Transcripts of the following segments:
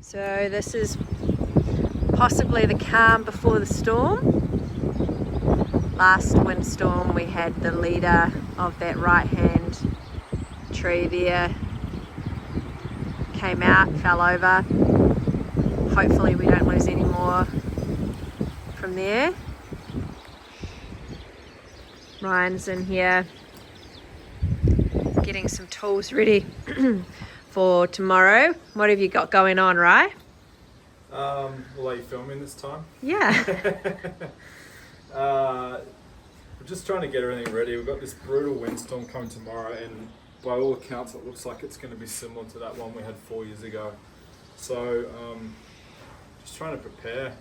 So this is possibly the calm before the storm. Last windstorm we had the leader of that right hand tree there came out, fell over. Hopefully we don't lose any more from there. Ryan's in here getting some tools ready for tomorrow. What have you got going on, Ryan? Well, are you filming this time? Yeah. We're just trying to get everything ready. We've got this brutal windstorm coming tomorrow, and by all accounts it looks like it's going to be similar to that one we had 4 years ago. So just trying to prepare.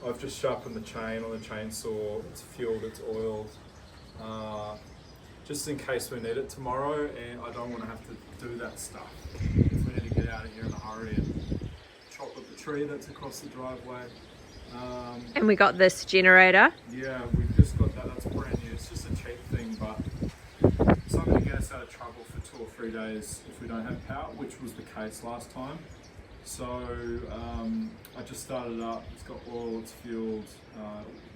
I've just sharpened the chain on the chainsaw. It's fueled, it's oiled, just in case we need it tomorrow, and I don't want to have to do that stuff if we need to get out of here in a hurry and chop up the tree that's across the driveway. And we got this generator. Yeah, we've just got that. That's brand new. It's just a cheap thing, but something to get us out of trouble for 2 or 3 days if we don't have power, which was the case last time. So I just started it up. It's got oil, it's fueled,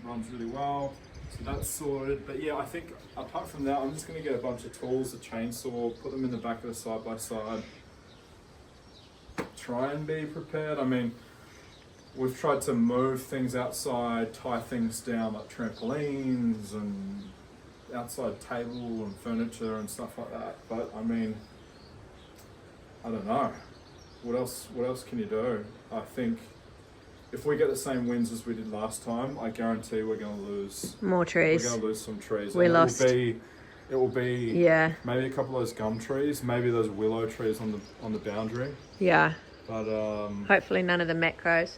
runs really well. So that's sorted. But yeah, I think apart from that, I'm just going to get a bunch of tools, a chainsaw, put them in the back of the side-by-side. Try and be prepared. I mean, we've tried to move things outside, tie things down like trampolines and outside table and furniture and stuff like that. But I mean, I don't know. What else can you do? I think if we get the same winds as we did last time, I guarantee we're going to lose more trees. We're going to lose some trees. We lost. It will be Yeah. maybe a couple of those gum trees, maybe those willow trees on the boundary. Yeah. But hopefully none of the macros.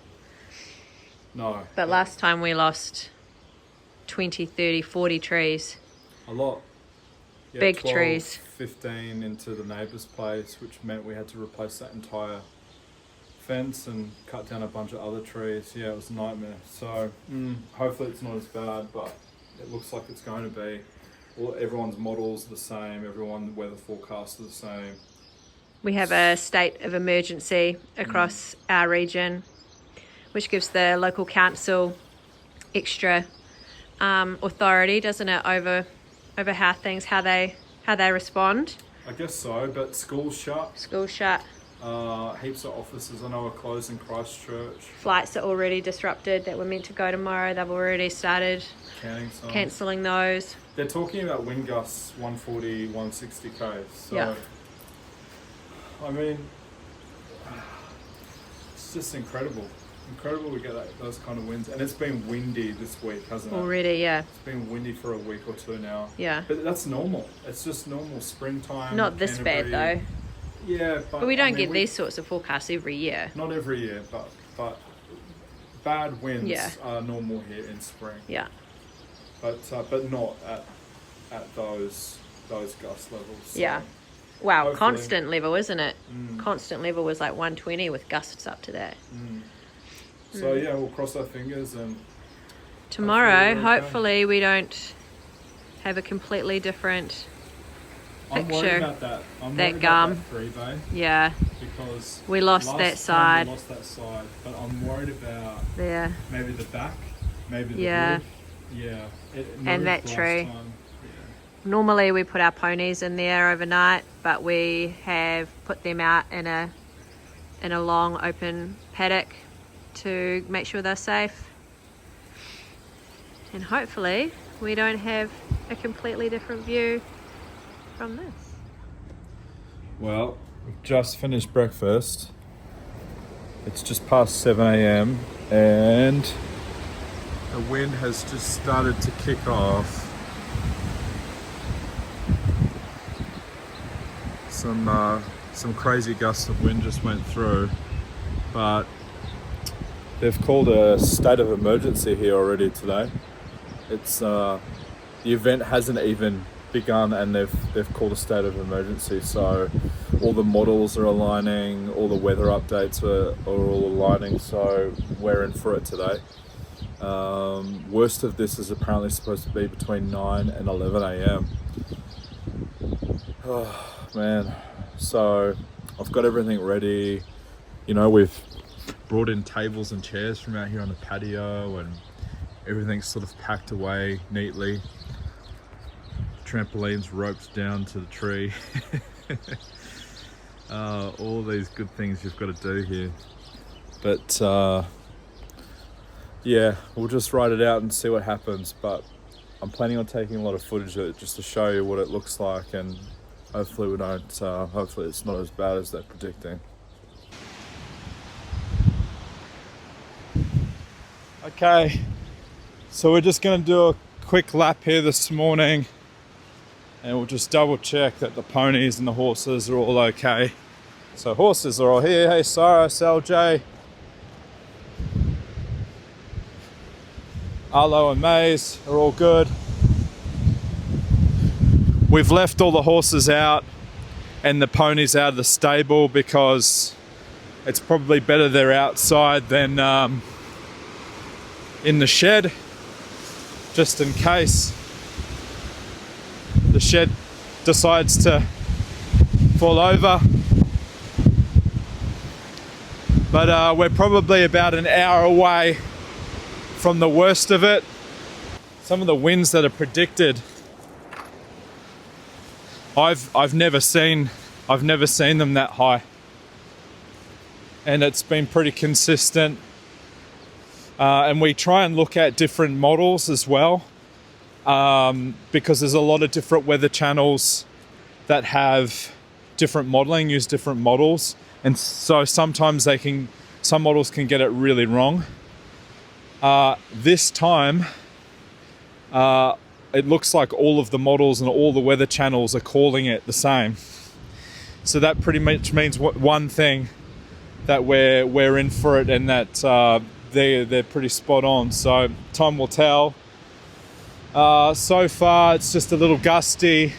no. But last time we lost 20, 30, 40 trees. A lot. Yeah, Big 12, trees. 15 into the neighbours' place, which meant we had to replace that entire fence and cut down a bunch of other trees. Yeah, it was a nightmare. So hopefully it's not as bad, but it looks like it's going to be. Everyone's models are the same, everyone's weather forecasts are the same. We have a state of emergency across our region, which gives the local council extra authority, doesn't it, over how they respond. I guess so, but school's shut. School shut. Heaps of offices I know are closed in Christchurch. Flights are already disrupted that were meant to go tomorrow. They've already started cancelling those. They're talking about wind gusts 140, 160 k's. So, yeah. I mean, it's just incredible. Incredible we get those kind of winds. And it's been windy this week, hasn't it? Already, yeah. It's been windy for a week or two now. Yeah. But that's normal. It's just normal springtime. Not this bad, though. Yeah, but we don't get these sorts of forecasts every year. Not every year, but bad winds are normal here in spring. Yeah. But not at those gust levels. So yeah. Wow, hopefully. constant level, isn't it? Constant level was like 120 with gusts up to that. So yeah, we'll cross our fingers and tomorrow, hopefully we don't have a completely different picture. I'm worried about that. That gum. About that free bay. Yeah. Because we lost that side. We lost that side, but I'm worried about maybe the back, maybe the roof. Yeah. And that tree. Normally we put our ponies in there overnight, but we have put them out in a long open paddock to make sure they're safe. And hopefully we don't have a completely different view from this. Well, we've just finished breakfast. It's just past 7 a.m. and the wind has just started to kick off. Some crazy gusts of wind just went through, but they've called a state of emergency here already today. It's the event hasn't even begun and they've called a state of emergency, so all the models are aligning, all the weather updates are all aligning, so we're in for it today. Worst of this is apparently supposed to be between 9 and 11 a.m. Oh man, so I've got everything ready. You know, we've brought in tables and chairs from out here on the patio, and everything's sort of packed away neatly. Trampolines roped down to the tree. All these good things you've got to do here. But yeah, we'll just ride it out and see what happens. But I'm planning on taking a lot of footage of it just to show you what it looks like, and hopefully we don't, hopefully it's not as bad as they're predicting. Okay, so we're just going to do a quick lap here this morning, and we'll just double check that the ponies and the horses are all okay. So horses are all here. Hey Cyrus, LJ, Arlo and Maze are all good. We've left all the horses out and the ponies out of the stable because it's probably better they're outside than in the shed, just in case the shed decides to fall over. But we're probably about an hour away from the worst of it. Some of the winds that are predicted, I've never seen them that high, and it's been pretty consistent. And we try and look at different models as well, because there's a lot of different weather channels that have different modeling, use different models, and so sometimes some models can get it really wrong. This time, it looks like all of the models and all the weather channels are calling it the same. So that pretty much means one thing, that we're in for it, and that they're pretty spot on. So time will tell. So far it's just a little gusty,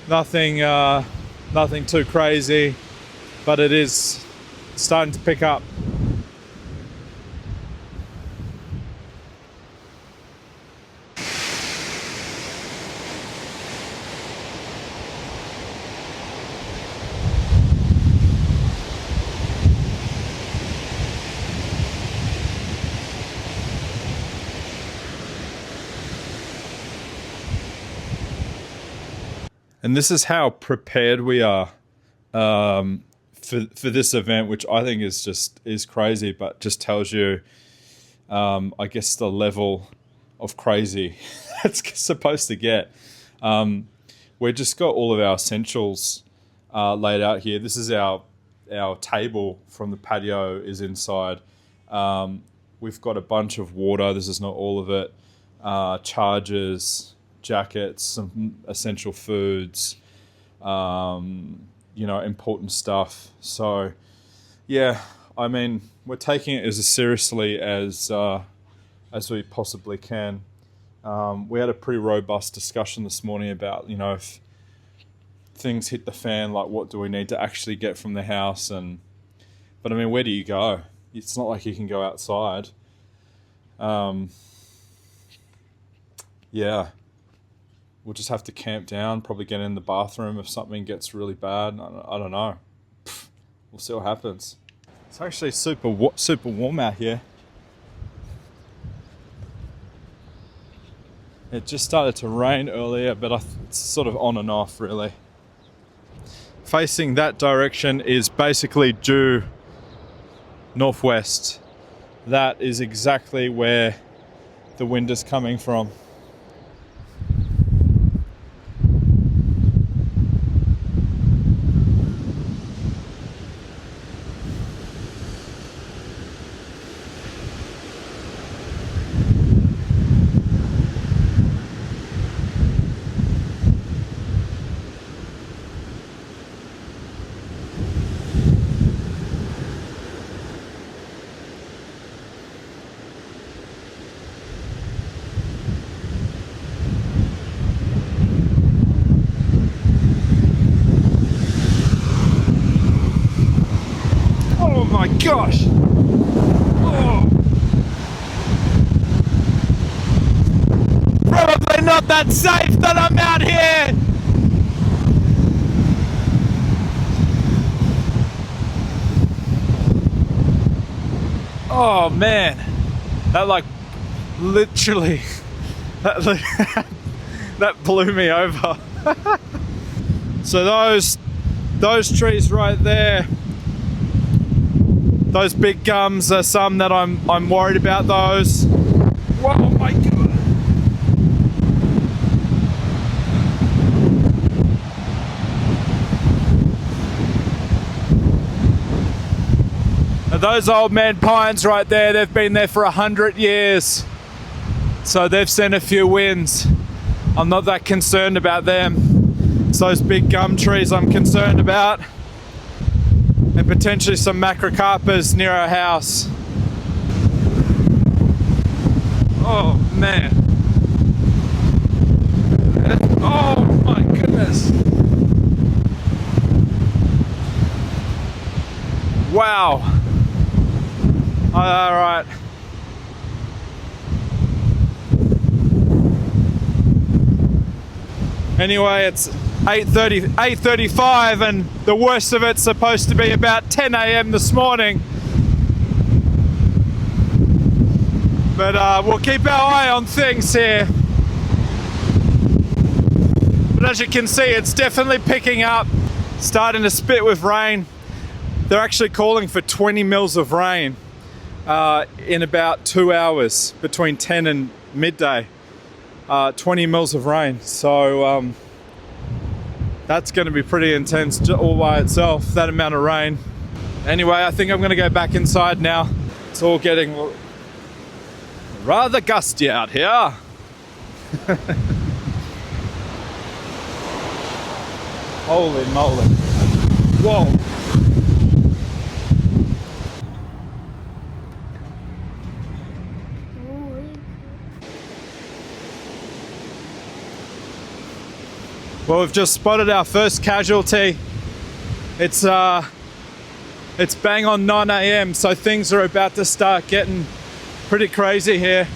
nothing too crazy, but it is starting to pick up. And this is how prepared we are for this event, which I think is crazy, but just tells you, I guess, the level of crazy that's supposed to get. We've just got all of our essentials laid out here. This is our table from the patio is inside. We've got a bunch of water. This is not all of it. Chargers, jackets, some essential foods, important stuff. So yeah, I mean, we're taking it as seriously as we possibly can. We had a pretty robust discussion this morning about, if things hit the fan, like what do we need to actually get from the house, but I mean, where do you go? It's not like you can go outside. Yeah. We'll just have to camp down, probably get in the bathroom if something gets really bad. I don't know. We'll see what happens. It's actually super warm out here. It just started to rain earlier, but it's sort of on and off, really. Facing that direction is basically due northwest. That is exactly where the wind is coming from. Oh my gosh! Oh. Probably not that safe that I'm out here! Oh man, that like literally, that blew me over. So those trees right there, those big gums are some that I'm worried about those. Whoa, oh my God. Now those old man pines right there, they've been there for 100 years. So they've seen a few winds. I'm not that concerned about them. It's those big gum trees I'm concerned about. And potentially some macrocarpus near our house. Oh man. Oh my goodness. Wow. All right. Anyway, it's 8:35 and the worst of it's supposed to be about 10 a.m. this morning. But we'll keep our eye on things here. But as you can see, it's definitely picking up, starting to spit with rain. They're actually calling for 20 mils of rain in about 2 hours between 10 and midday. 20 mils of rain. So that's going to be pretty intense all by itself, that amount of rain. Anyway, I think I'm going to go back inside now. It's all getting rather gusty out here. Holy moly. Whoa. Well, we've just spotted our first casualty. It's bang on 9 a.m, so things are about to start getting pretty crazy here.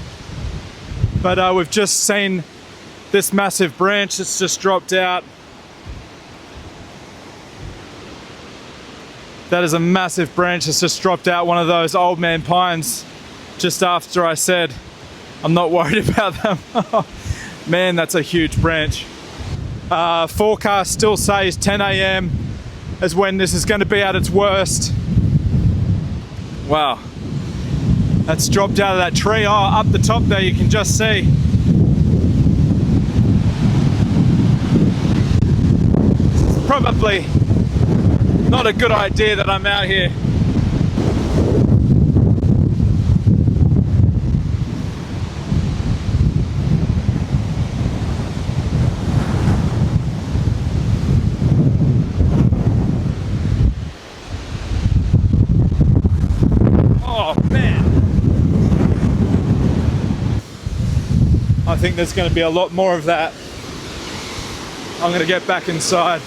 But we've just seen this massive branch that's just dropped out. That is a massive branch that's just dropped out, one of those old man pines, just after I said I'm not worried about them. Man, that's a huge branch. Forecast still says 10 a.m. is when this is going to be at its worst. Wow. That's dropped out of that tree. Oh, up the top there you can just see. It's probably not a good idea that I'm out here. I think there's going to be a lot more of that. I'm going to get back inside.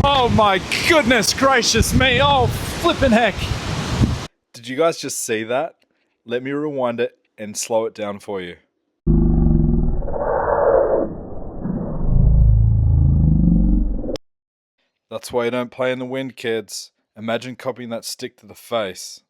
Oh my goodness gracious me, oh flippin' heck. Did you guys just see that? Let me rewind it and slow it down for you. That's why you don't play in the wind, kids. Imagine copying that stick to the face.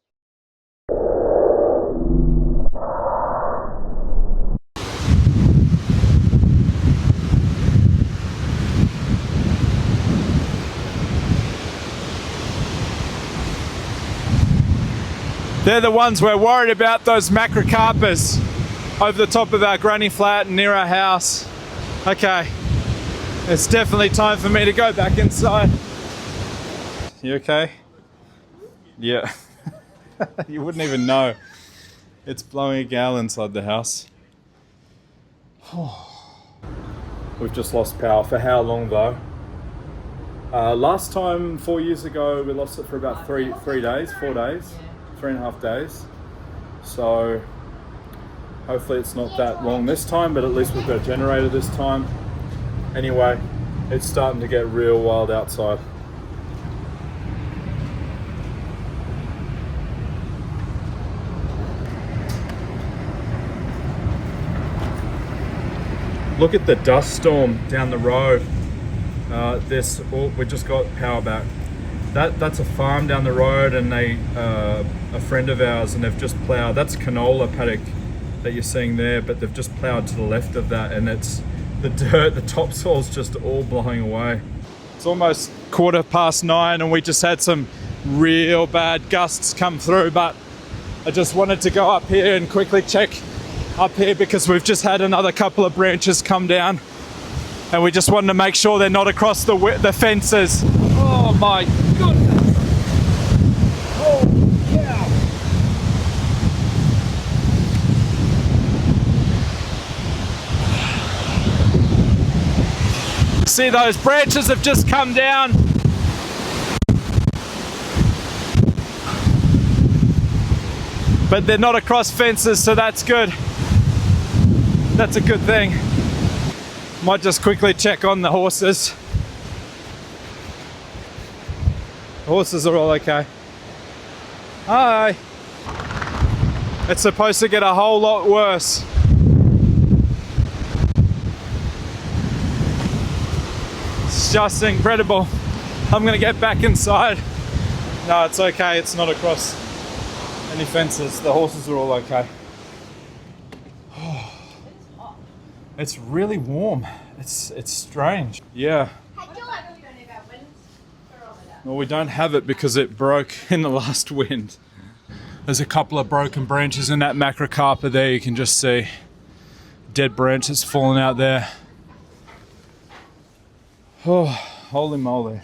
They're the ones we're worried about, those macrocarpus over the top of our granny flat and near our house. Okay, it's definitely time for me to go back inside. You okay? Yeah. You wouldn't even know. It's blowing a gale inside the house. We've just lost power. For how long though? Last time, 4 years ago, we lost it for about 4 days. 3.5 days. So Hopefully it's not that long this time, but at least we've got a generator this time. Anyway, it's starting to get real wild outside. Look at the dust storm down the road. We just got power back. That's a farm down the road, and a friend of ours, and they've just ploughed. That's canola paddock that you're seeing there, but they've just ploughed to the left of that, and it's the dirt, the topsoil's just all blowing away. It's almost 9:15, and we just had some real bad gusts come through, but I just wanted to go up here and quickly check up here because we've just had another couple of branches come down, and we just wanted to make sure they're not across the fences. Oh my goodness! Oh yeah! See, those branches have just come down. But they're not across fences, so that's good. That's a good thing. Might just quickly check on the horses. The horses are all okay. Hi. It's supposed to get a whole lot worse. It's just incredible. I'm gonna get back inside. No, it's okay. It's not across any fences. The horses are all okay. It's really warm. It's strange. Yeah. Well, we don't have it because it broke in the last wind. There's a couple of broken branches in that macrocarpa there. You can just see dead branches falling out there. Oh, holy moly.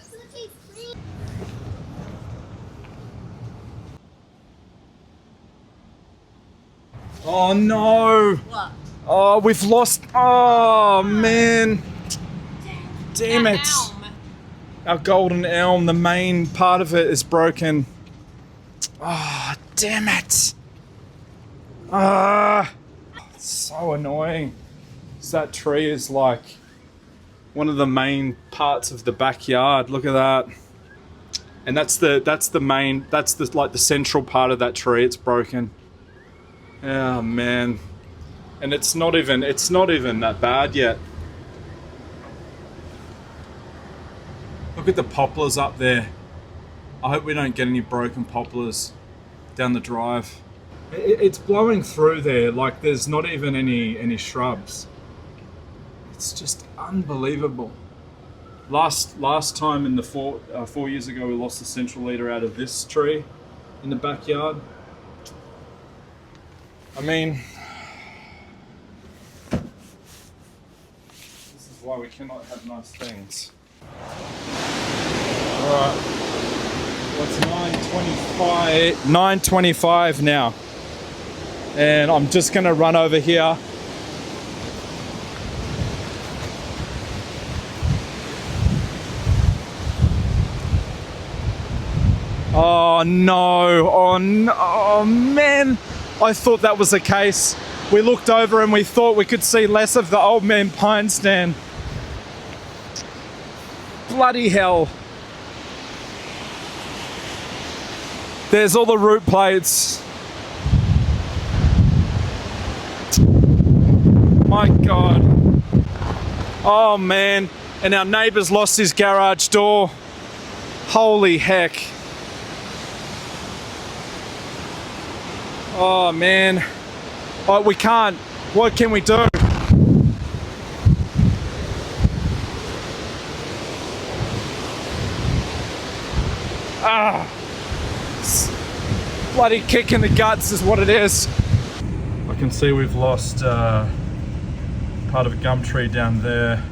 Oh no! What? Oh, we've lost. Oh man! Damn it! Our golden elm, the main part of it is broken. Oh, damn it! Ah, it's so annoying. So that tree is like one of the main parts of the backyard. Look at that. And that's the central part of that tree. It's broken. Oh man. And it's not even that bad yet. Look at the poplars up there. I hope we don't get any broken poplars down the drive. It's blowing through there like there's not even any shrubs. It's just unbelievable. Last time in the 4 years ago, we lost the central leader out of this tree in the backyard. I mean, this is why we cannot have nice things. Alright, well, it's 9:25 now, and I'm just gonna run over here. Oh no, oh man, I thought that was the case. We looked over and we thought we could see less of the old man pine stand. Bloody hell. There's all the root plates. My God. Oh man, and our neighbour's lost his garage door. Holy heck. Oh man, oh, we can't. What can we do? Bloody kick in the guts is what it is. I can see we've lost part of a gum tree down there.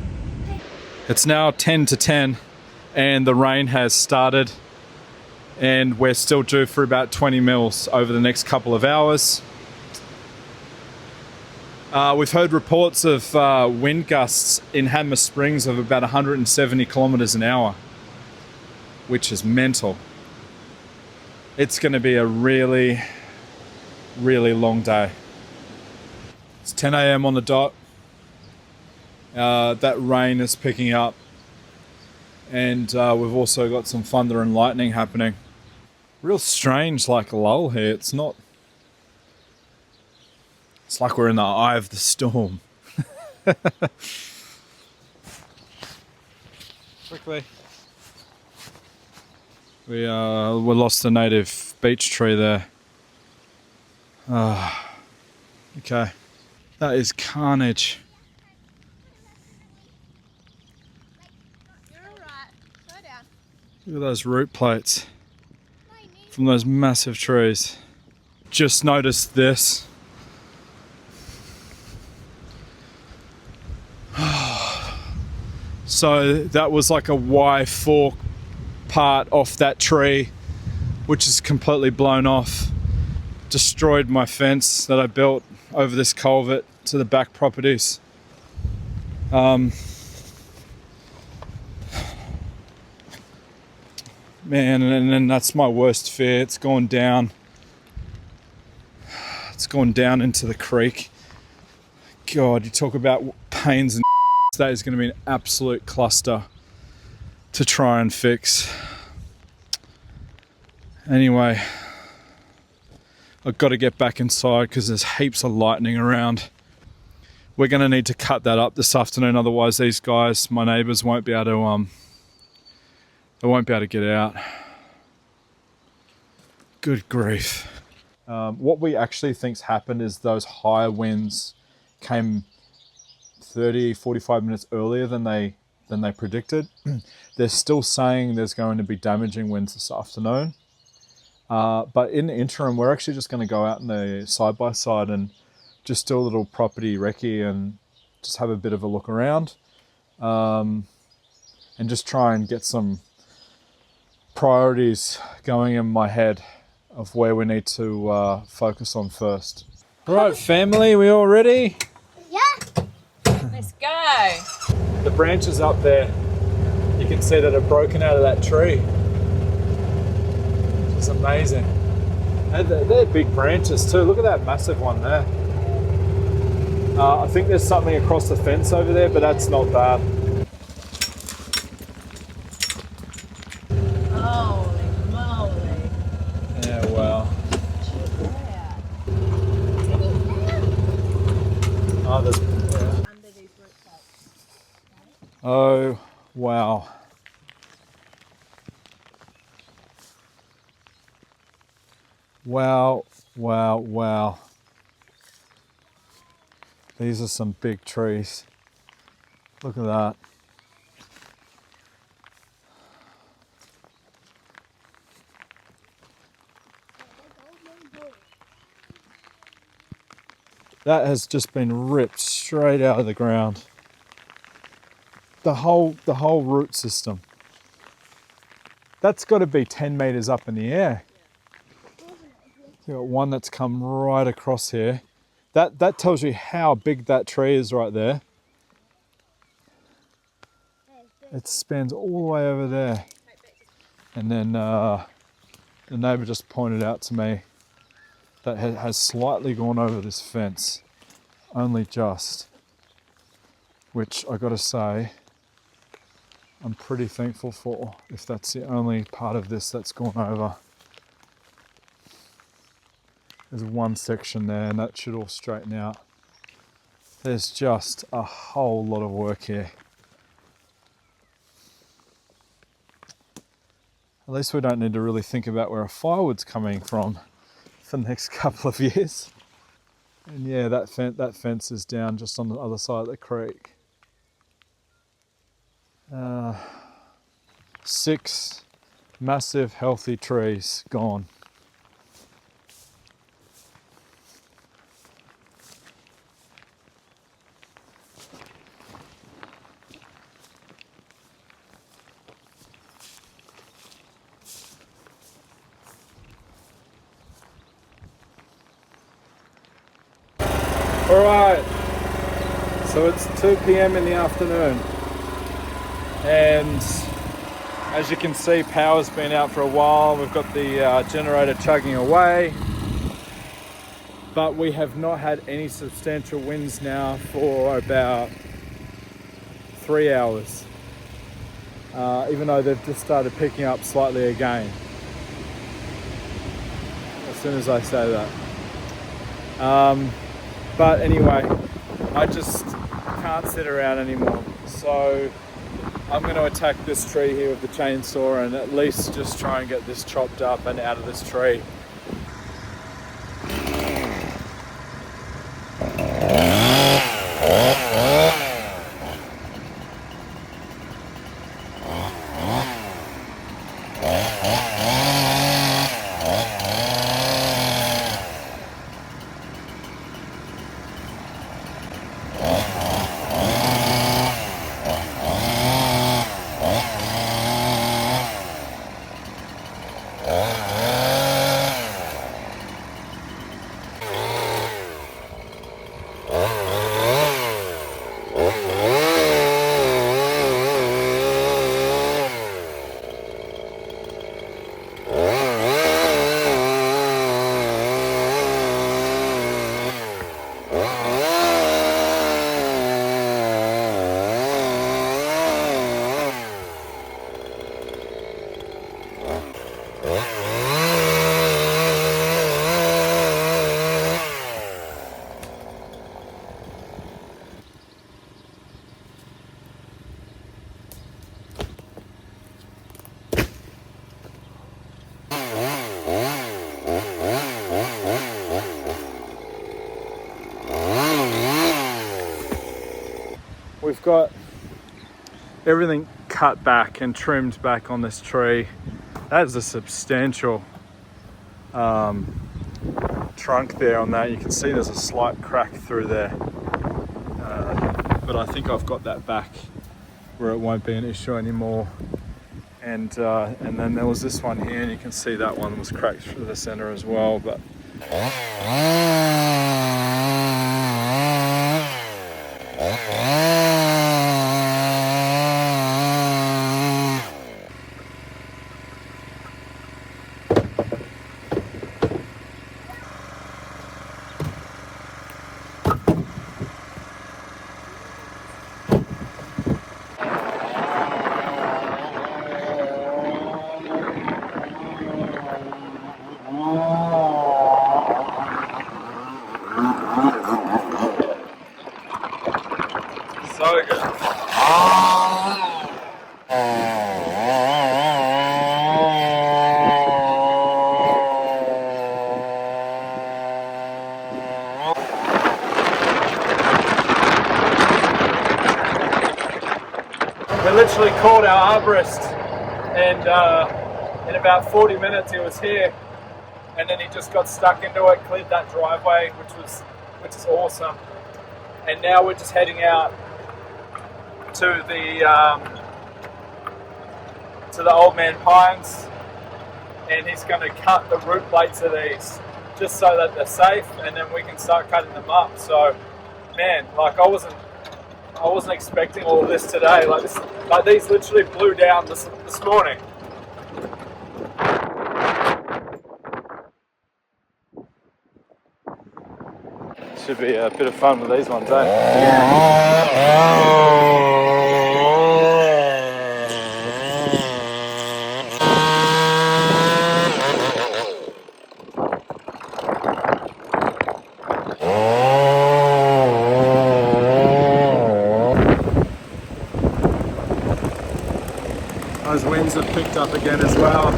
It's now 10 to 10 and the rain has started. And we're still due for about 20 mils over the next couple of hours. We've heard reports of wind gusts in Hammer Springs of about 170 kilometers an hour, which is mental. It's going to be a really, really long day. It's 10 a.m. on the dot. That rain is picking up, and we've also got some thunder and lightning happening. Real strange, like, lull here. It's not. It's like we're in the eye of the storm. Quickly. We lost a native beech tree there. Okay. That is carnage. You're alright. Slow down. Look at those root plates from those massive trees. Just noticed this. So that was like a Y fork part off that tree, which is completely blown off. Destroyed my fence that I built over this culvert to the back properties. Man, and that's my worst fear. It's gone down. It's gone down into the creek. God, you talk about pains and that is going to be an absolute cluster to try and fix. Anyway, I've got to get back inside because there's heaps of lightning around. We're going to need to cut that up this afternoon, otherwise these guys, my neighbours, won't be able to they won't be able to get out. Good grief. What we actually think's happened is those higher winds came 30-45 minutes earlier than they predicted. They're still saying there's going to be damaging winds this afternoon. But in the interim, we're actually just going to go out in the side-by-side and just do a little property recce and just have a bit of a look around. And just try and get some priorities going in my head of where we need to focus on first. All right, family, we all ready? Yeah. Let's go. The branches up there, you can see that are broken out of that tree. It's amazing. And they're big branches too. Look at that massive one there. I think there's something across the fence over there, but that's not bad. Holy moly. Yeah, wow. Oh, there's... Under these root plates. Oh, wow. Wow, wow, wow. These are some big trees. Look at that. That has just been ripped straight out of the ground. The whole root system. That's got to be 10 meters up in the air. You got one that's come right across here. That tells you how big that tree is right there. It spans all the way over there. And then the neighbour just pointed out to me that has slightly gone over this fence, only just, which I got to say I'm pretty thankful for, if that's the only part of this that's gone over. There's one section there and that should all straighten out. There's just a whole lot of work here. At least we don't need to really think about where our firewood's coming from for the next couple of years. And yeah, that fence is down just on the other side of the creek. 6 massive healthy trees gone. All right, so it's 2 p.m. in the afternoon, and as you can see, power's been out for a while. We've got the generator chugging away. but we have not had any substantial winds now for about 3 hours, even though they've just started picking up slightly again as soon as I say that. But anyway, I just can't sit around anymore, so I'm going to attack this tree here with the chainsaw and at least just try and get this chopped up and out of this tree. We've got everything cut back and trimmed back on this tree. That is a substantial trunk there on that. You can see there's a slight crack through there, but I think I've got that back where it won't be an issue anymore. And then there was this one here, and you can see that one was cracked through the center as well. But so good. We literally called our arborist, and in about 40 minutes he was here, and then he just got stuck into it, cleared that driveway, which is awesome. And now we're just heading out to the Old Man Pines, and he's going to cut the root plates of these just so that they're safe, and then we can start cutting them up. So, man, like I wasn't expecting all of this today. Like these literally blew down this morning. Should be a bit of fun with these ones, Those winds have picked up again as well.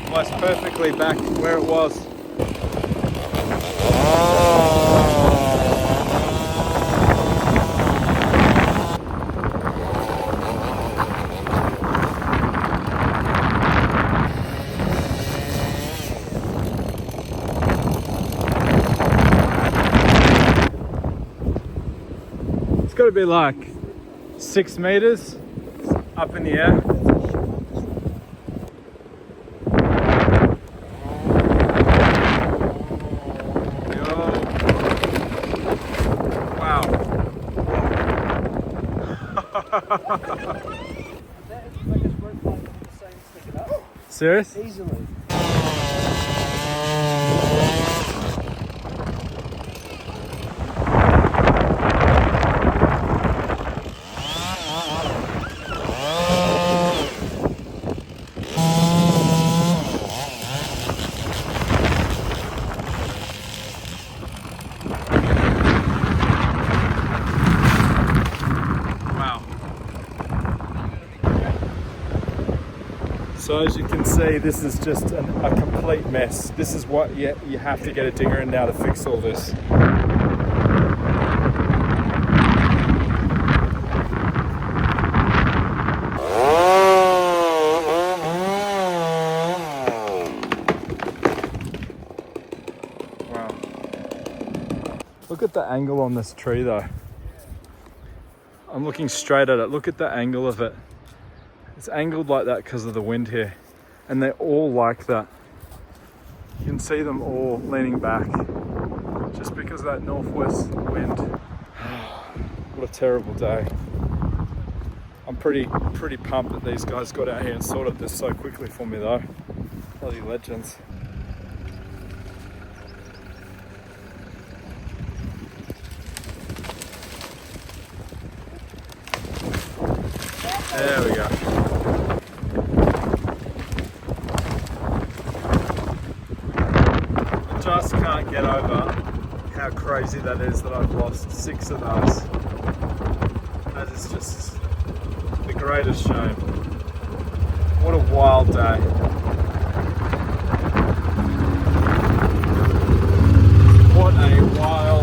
Almost perfectly back where it was. It's got to be like 6 meters up in the air. Serious? Easily. So as you can see, this is just a complete mess. This is what you have to get a digger in now to fix all this. Wow. Look at the angle on this tree though. I'm looking straight at it. Look at the angle of it. It's angled like that because of the wind here, and they're all like that. You can see them all leaning back just because of that northwest wind. What a terrible day. I'm pretty pumped that these guys got out here and sorted this so quickly for me though. Bloody legends. There we go. I just can't get over how crazy that is that I've lost 6 of those. That is just the greatest shame. What a wild day. What a wild